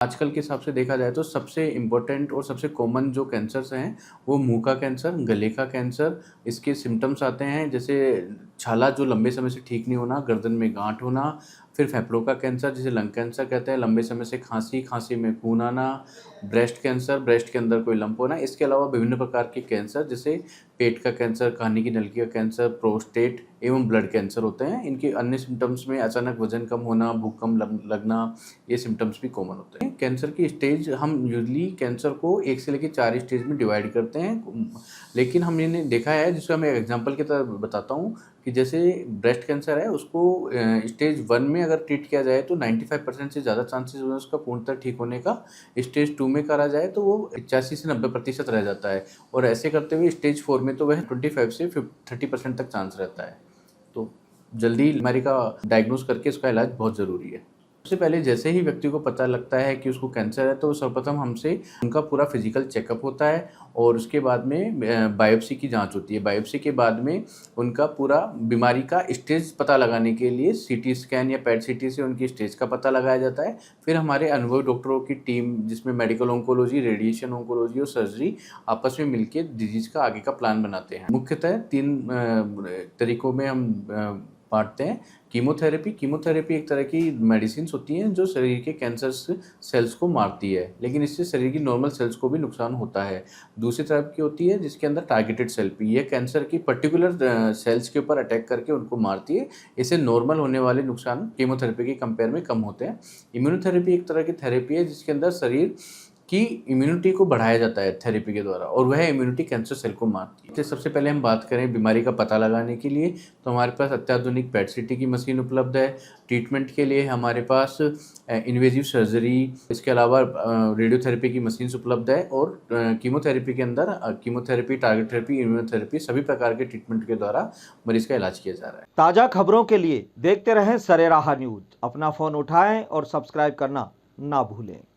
आजकल के हिसाब से देखा जाए तो सबसे इम्पोर्टेंट और सबसे कॉमन जो कैंसर्स हैं वो मुंह का कैंसर, गले का कैंसर, इसके सिम्पटम्स आते हैं जैसे छाला जो लंबे समय से ठीक नहीं होना, गर्दन में गांठ होना, फिर फेफड़ों का कैंसर जिसे लंग कैंसर कहते हैं, लंबे समय से खांसी, खांसी में खून आना, ब्रेस्ट कैंसर, ब्रेस्ट के अंदर कोई लंप होना, इसके अलावा विभिन्न प्रकार के कैंसर जैसे पेट का कैंसर, खाने की नलिका का कैंसर, प्रोस्टेट एवं ब्लड कैंसर होते हैं। इनके अन्य सिम्टम्स में अचानक वजन कम होना, भूख कम लगना, ये सिम्टम्स भी कॉमन होते हैं। कैंसर की स्टेज हम यूजुअली कैंसर को 1 से लेकर 4 स्टेज में डिवाइड करते हैं, लेकिन हमने देखा है जिसको मैं एग्जांपल की तरह बताता हूँ कि जैसे ब्रेस्ट कैंसर है उसको स्टेज 1 में अगर ट्रीट किया जाए तो 95% से ज़्यादा चांसेस होते हैं उसका पूर्णतः ठीक होने का। स्टेज 2 में करा जाए तो वो 85 से 90% रह जाता है और ऐसे करते हुए स्टेज 4 में तो वह 25 से 30% तक चांस रहता है। तो जल्दी बीमारी का डायग्नोस करके इसका इलाज बहुत ज़रूरी है। सबसे पहले जैसे ही व्यक्ति को पता लगता है कि उसको कैंसर है तो सर्वप्रथम हमसे उनका पूरा फिजिकल चेकअप होता है और उसके बाद में बायोप्सी की जांच होती है। बायोप्सी के बाद में उनका पूरा बीमारी का स्टेज पता लगाने के लिए सीटी स्कैन या पेट सीटी से उनकी स्टेज का पता लगाया जाता है। फिर हमारे अनुभवी डॉक्टरों की टीम जिसमें मेडिकल ऑन्कोलॉजी, रेडिएशन ऑन्कोलॉजी और सर्जरी आपस में मिलकर डिजीज का आगे का प्लान बनाते हैं। मुख्यतः 3 तरीकों में हम बांटते हैं। कीमोथेरेपी एक तरह की मेडिसिन्स होती हैं जो शरीर के कैंसर सेल्स को मारती है, लेकिन इससे शरीर की नॉर्मल सेल्स को भी नुकसान होता है। दूसरी तरफ की होती है जिसके अंदर टारगेटेड थेरेपी, यह कैंसर की पर्टिकुलर सेल्स के ऊपर अटैक करके उनको मारती है। इससे नॉर्मल होने वाले नुकसान कीमोथेरेपी के कंपेयर में कम होते हैं। इम्यूनोथेरेपी एक तरह की थेरेपी है जिसके अंदर शरीर की इम्यूनिटी को बढ़ाया जाता है थेरेपी के द्वारा और वह इम्यूनिटी कैंसर सेल को मारती है। तो सबसे पहले हम बात करें बीमारी का पता लगाने के लिए तो हमारे पास अत्याधुनिक पेट सीटी की मशीन उपलब्ध है। ट्रीटमेंट के लिए हमारे पास इन्वेजिव सर्जरी, इसके अलावा रेडियोथेरेपी की मशीन्स उपलब्ध है और कीमोथेरेपी के अंदर कीमोथेरेपी, टारगेट थेरेपी, इम्यूनोथेरेपी सभी प्रकार के ट्रीटमेंट के द्वारा मरीज का इलाज किया जा रहा है। ताज़ा खबरों के लिए देखते रहें सरेराह न्यूज। अपना फ़ोन उठाएं और सब्सक्राइब करना ना भूलें।